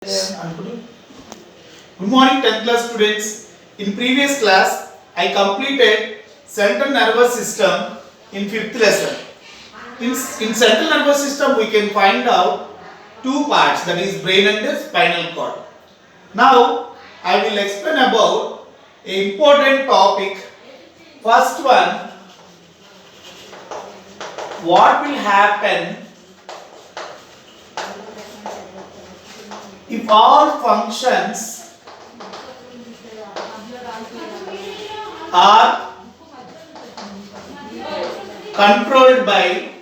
Good morning 10th class students. In previous class I completed central nervous system in 5th lesson. In central nervous system we can find out two parts, that is brain and the spinal cord. Now I will explain about an important topic. First one, what will happen if all functions are controlled by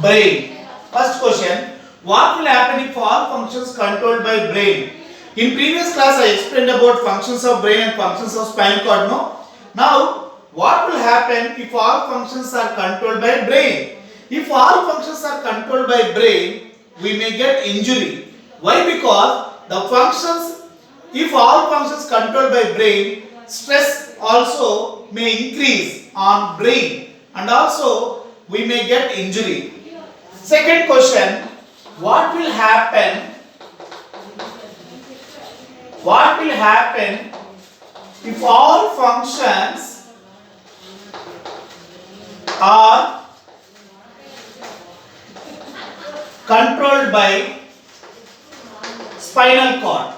brain. First question, what will happen if all functions controlled by brain? In previous class I explained about functions of brain and functions of spinal cord, no? Now what will happen if all functions are controlled by brain? If all functions are controlled by brain, we may get injury. Why? Because the functions, if all functions controlled by brain, stress also may increase on brain and also we may get injury. Second question, what will happen if all functions are controlled by spinal cord?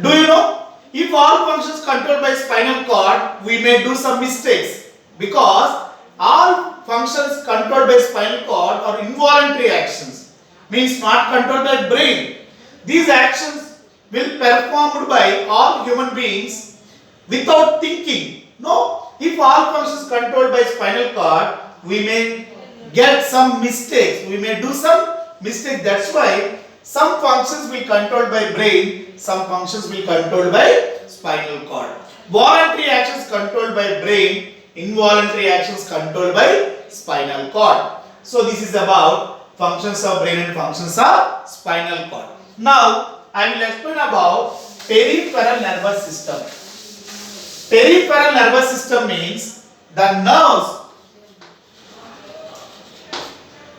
Do you know, if all functions controlled by spinal cord, we may do some mistakes, because all functions controlled by spinal cord are involuntary actions, means not controlled by brain. These actions will performed by all human beings without thinking. No, if all functions controlled by spinal cord, we may get some mistakes, we may do some mistakes. That's why some functions will controlled by brain, some functions will controlled by spinal cord. Voluntary actions controlled by brain, involuntary actions controlled by spinal cord. So this is about functions of brain and functions of spinal cord. Now I will explain about peripheral nervous system. Peripheral nervous system means the nerves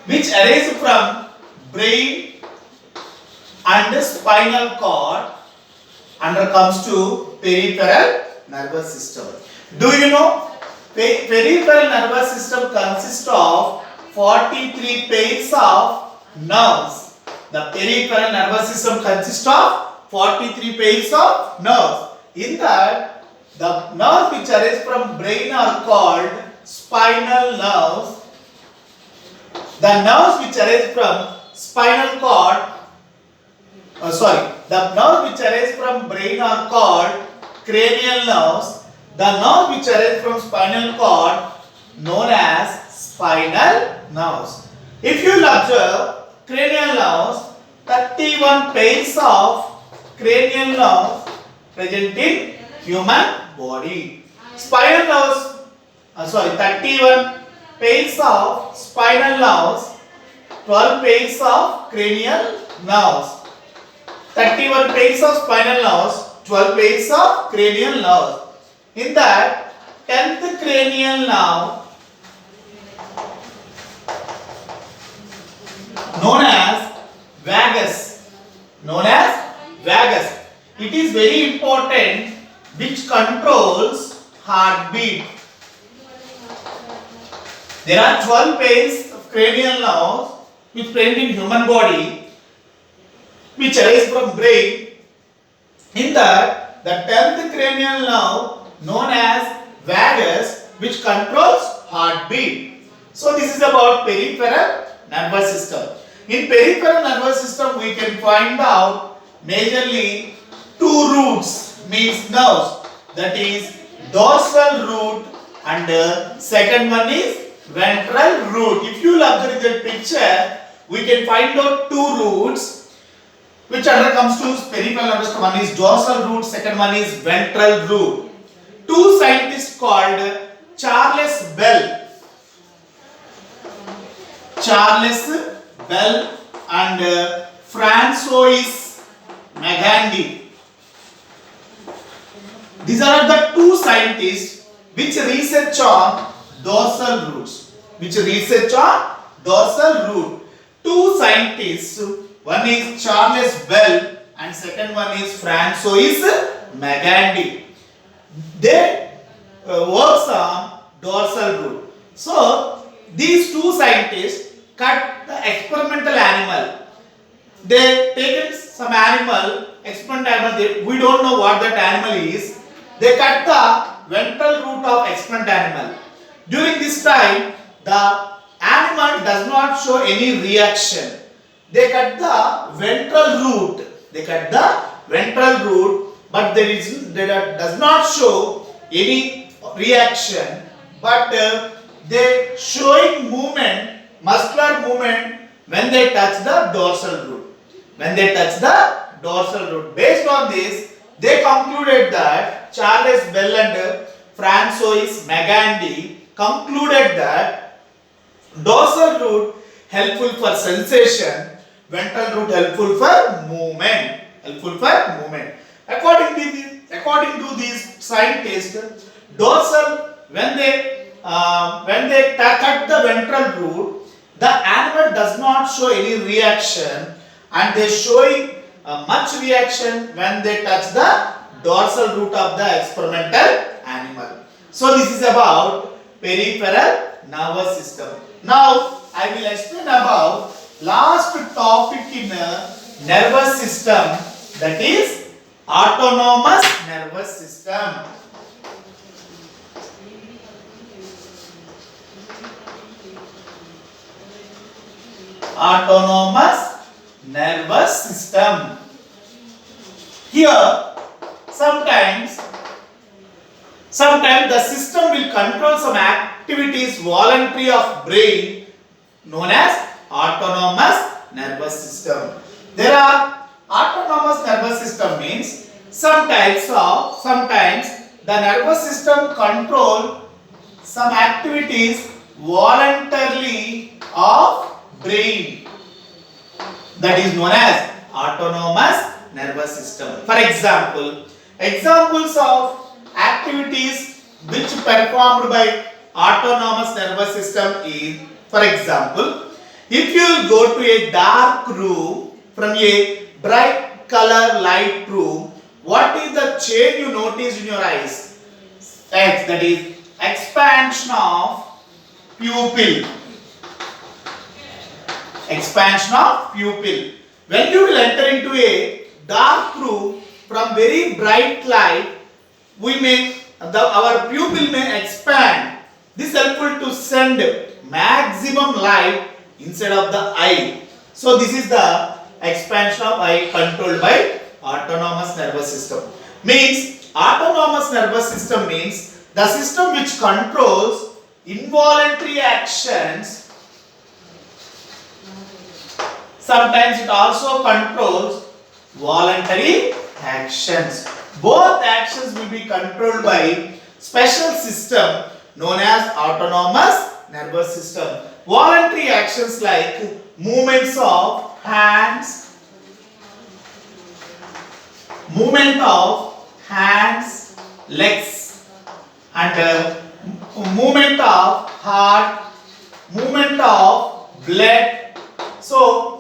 which arise from brain and the spinal cord under comes to peripheral nervous system. Do you know, peripheral nervous system consists of 43 pairs of nerves. The peripheral nervous system consists of 43 pairs of nerves. In that, the nerves which arise from brain are called spinal nerves. The nerves which arise from spinal cord, the nerves which arise from brain are called cranial nerves. The nerves which arise from spinal cord known as spinal nerves. If you will observe cranial nerves, 31 pairs of cranial nerves present in human body. Spinal nerves, 31 pairs of spinal nerves, 12 pairs of cranial nerves. 31 pairs of spinal nerves, 12 pairs of cranial nerves. In that, 10th cranial nerve known as vagus. It is very important, which controls heartbeat. There are 12 pairs of cranial nerves which present in human body, which arise from brain. In that, the 10th cranial nerve known as vagus, which controls heartbeat. So this is about peripheral nervous system. In peripheral nervous system we can find out majorly two roots, means nerves, that is dorsal root and second one is ventral root. If you will observe the picture, we can find out two roots which under comes to peripheral nervous system. One is dorsal root, second one is ventral root. Two scientists called Charles Bell and Francois Magendie. These are the two scientists which research on dorsal roots. Two scientists One is Charles Bell and second one is Francois Magendie. They works on dorsal root. So these two scientists cut the experimental animal. They taken some animal, experimental animal. We don't know what that animal is. They cut the ventral root of experimental animal. During this time, the animal does not show any reaction. They cut the ventral root. They cut the ventral root, but there does not show any reaction. But they showing movement, muscular movement when they touch the dorsal root. When they touch the dorsal root. Based on this, they concluded that Charles Bell and Francois Magendie concluded that dorsal root helpful for sensation, ventral root helpful for movement. According to these scientists, dorsal when they cut the ventral root, the animal does not show any reaction, and they showing much reaction when they touch the dorsal root of the experimental animal. So this is about peripheral nervous system. Now I will explain about last topic in nervous system, that is autonomous nervous system. Autonomous nervous system. Here sometimes the system will control some activities voluntary of brain known as autonomous nervous system. There are autonomous nervous system means sometimes the nervous system control some activities voluntarily of brain, that is known as autonomous nervous system. For example, examples of activities which performed by autonomous nervous system is, for example, if you will go to a dark room from a bright color light room, what is the change you notice in your eyes? X, that is expansion of pupil. Expansion of pupil. When you will enter into a dark room from very bright light, our pupil may expand. This is helpful to send maximum light inside of the eye. So this is the expansion of eye controlled by autonomous nervous system. Means autonomous nervous system means the system which controls involuntary actions. Sometimes it also controls voluntary actions. Both actions will be controlled by special system known as autonomous nervous system. Voluntary actions like movements of hands, legs, and movement of heart, movement of blood. So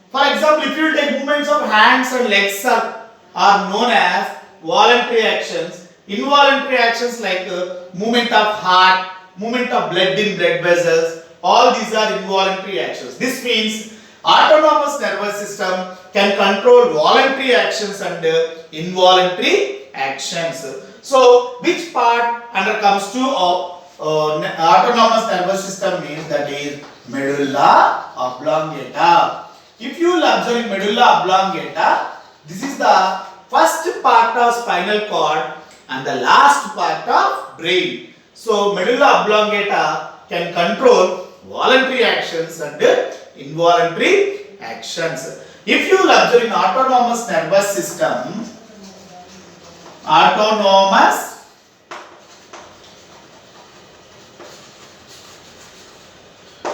for example, if you take movements of hands and legs are known as voluntary actions. Involuntary actions like movement of heart, movement of blood in blood vessels, all these are involuntary actions. This means autonomous nervous system can control voluntary actions and involuntary actions. So which part under comes to autonomous nervous system means, that is medulla oblongata. If you will observe in medulla oblongata, this is the first part of spinal cord and the last part of brain. So medulla oblongata can control voluntary actions and involuntary actions. If you will observe in autonomous nervous system,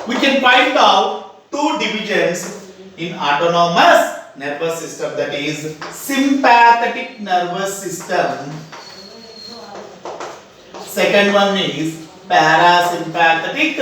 we can find out two divisions in autonomous nervous system, that is sympathetic nervous system. Second one is parasympathetic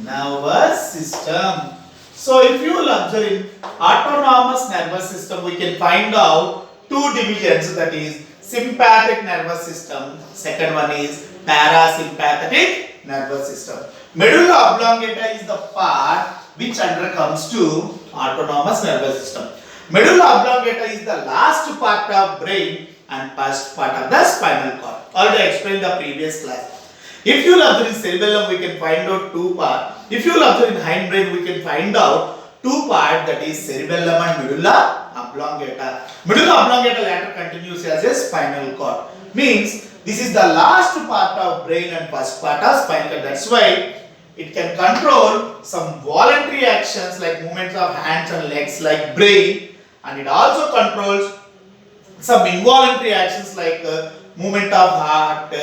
nervous system. So if you will observe in autonomous nervous system, we can find out two divisions, that is sympathetic nervous system. Second one is parasympathetic nervous system. Medulla oblongata is the part which undercomes to autonomous nervous system. Medulla oblongata is the last part of brain and first part of the spinal cord. Already explained the previous class. If you will observe in cerebellum, we can find out two parts. If you will observe in hindbrain, we can find out two parts, that is cerebellum and medulla oblongata. Medulla oblongata later continues as a spinal cord. Means this is the last part of brain and first part of spinal cord. That's why it can control some voluntary actions like movements of hands and legs like brain, and it also controls some involuntary actions like movement of heart,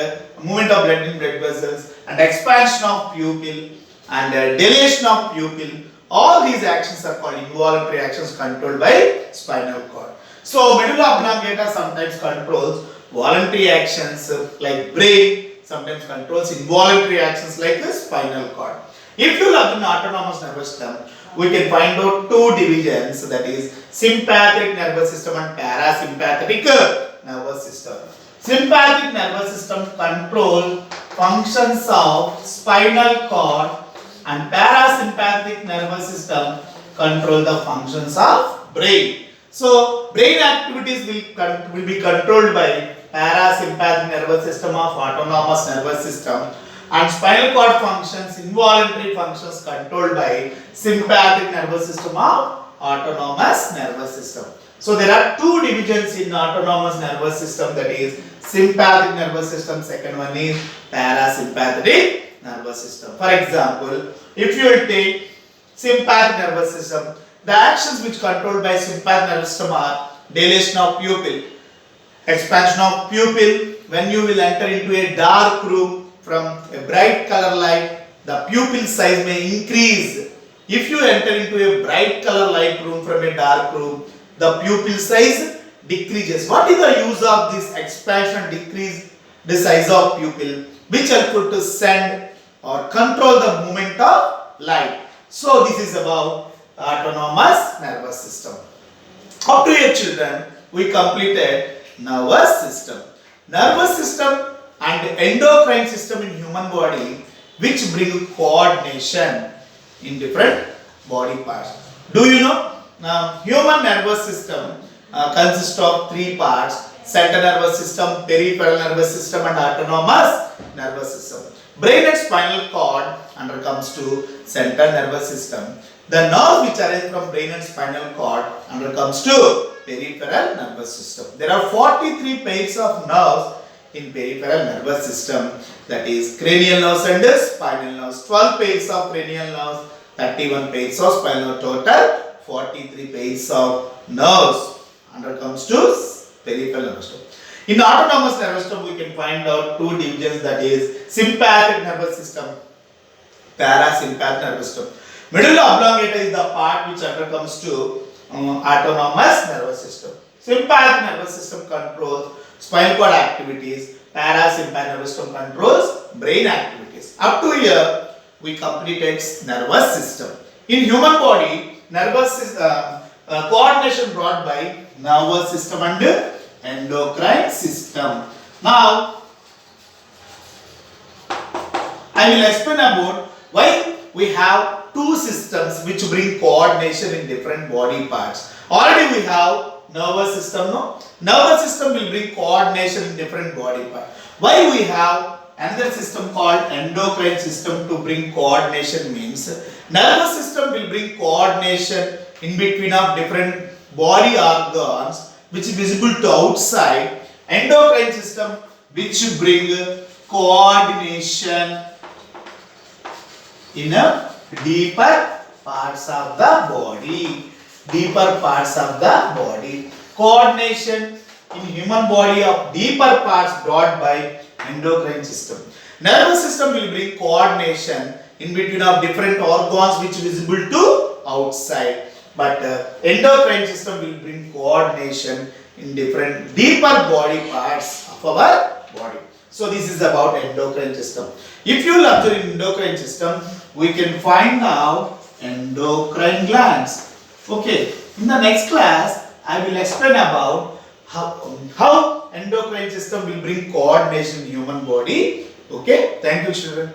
movement of blood in blood vessels, and expansion of pupil and dilation of pupil. All these actions are called involuntary actions controlled by spinal cord. So medulla oblongata sometimes controls voluntary actions like brain, sometimes controls involuntary actions like the spinal cord. If you look in autonomous nervous system, we can find out two divisions, that is sympathetic nervous system and parasympathetic nervous system. Sympathetic nervous system control functions of spinal cord, and parasympathetic nervous system control the functions of brain. So brain activities will be controlled by parasympathetic nervous system of autonomous nervous system, and spinal cord functions, involuntary functions, controlled by sympathetic nervous system of autonomous nervous system. So there are two divisions in autonomous nervous system, that is sympathetic nervous system, second one is parasympathetic nervous system. For example, if you will take sympathetic nervous system, the actions which controlled by sympathetic nervous system are dilation of pupil, expansion of pupil. When you will enter into a dark room from a bright color light, the pupil size may increase. If you enter into a bright color light room from a dark room, the pupil size decreases. What is the use of this expansion, decrease the size of pupil, which help to send or control the movement of light? So this is about autonomous nervous system. Up to here children, we completed nervous system. Nervous system and endocrine system in human body, which bring coordination in different body parts. Do you know? Now, human nervous system consists of three parts: central nervous system, peripheral nervous system, and autonomous nervous system. Brain and spinal cord undercomes to central nervous system. The nerves which arise from brain and spinal cord undercomes to peripheral nervous system. There are 43 pairs of nerves in peripheral nervous system, that is cranial nerves and spinal nerves. 12 pairs of cranial nerves, 31 pairs of spinal nerves, total 43 pairs of nerves undercomes to peripheral nervous system. In autonomous nervous system, we can find out two divisions, that is sympathetic nervous system, parasympathetic nervous system. Medulla oblongata is the part which undercomes to autonomous nervous system. Sympathetic nervous system controls spinal cord activities, parasympathetic nervous system controls brain activities. Up to here, we completed nervous system. In human body, nervous system coordination brought by nervous system and endocrine system. Now, I will explain about why we have two systems which bring coordination in different body parts. Already we have nervous system, no? Nervous system will bring coordination in different body parts. Why we have another system called endocrine system to bring coordination means nervous system will bring coordination in between of different body organs which is visible to outside. Endocrine system which bring coordination in a deeper parts of the body. Deeper parts of the body. Coordination in human body of deeper parts brought by endocrine system. Nervous system will bring coordination in between of different organs which is visible to outside. But endocrine system will bring coordination in different deeper body parts of our body. So this is about endocrine system. If you will observe in endocrine system, we can find out endocrine glands. Okay, in the next class I will explain about how endocrine system will bring coordination in human body. Okay, thank you children.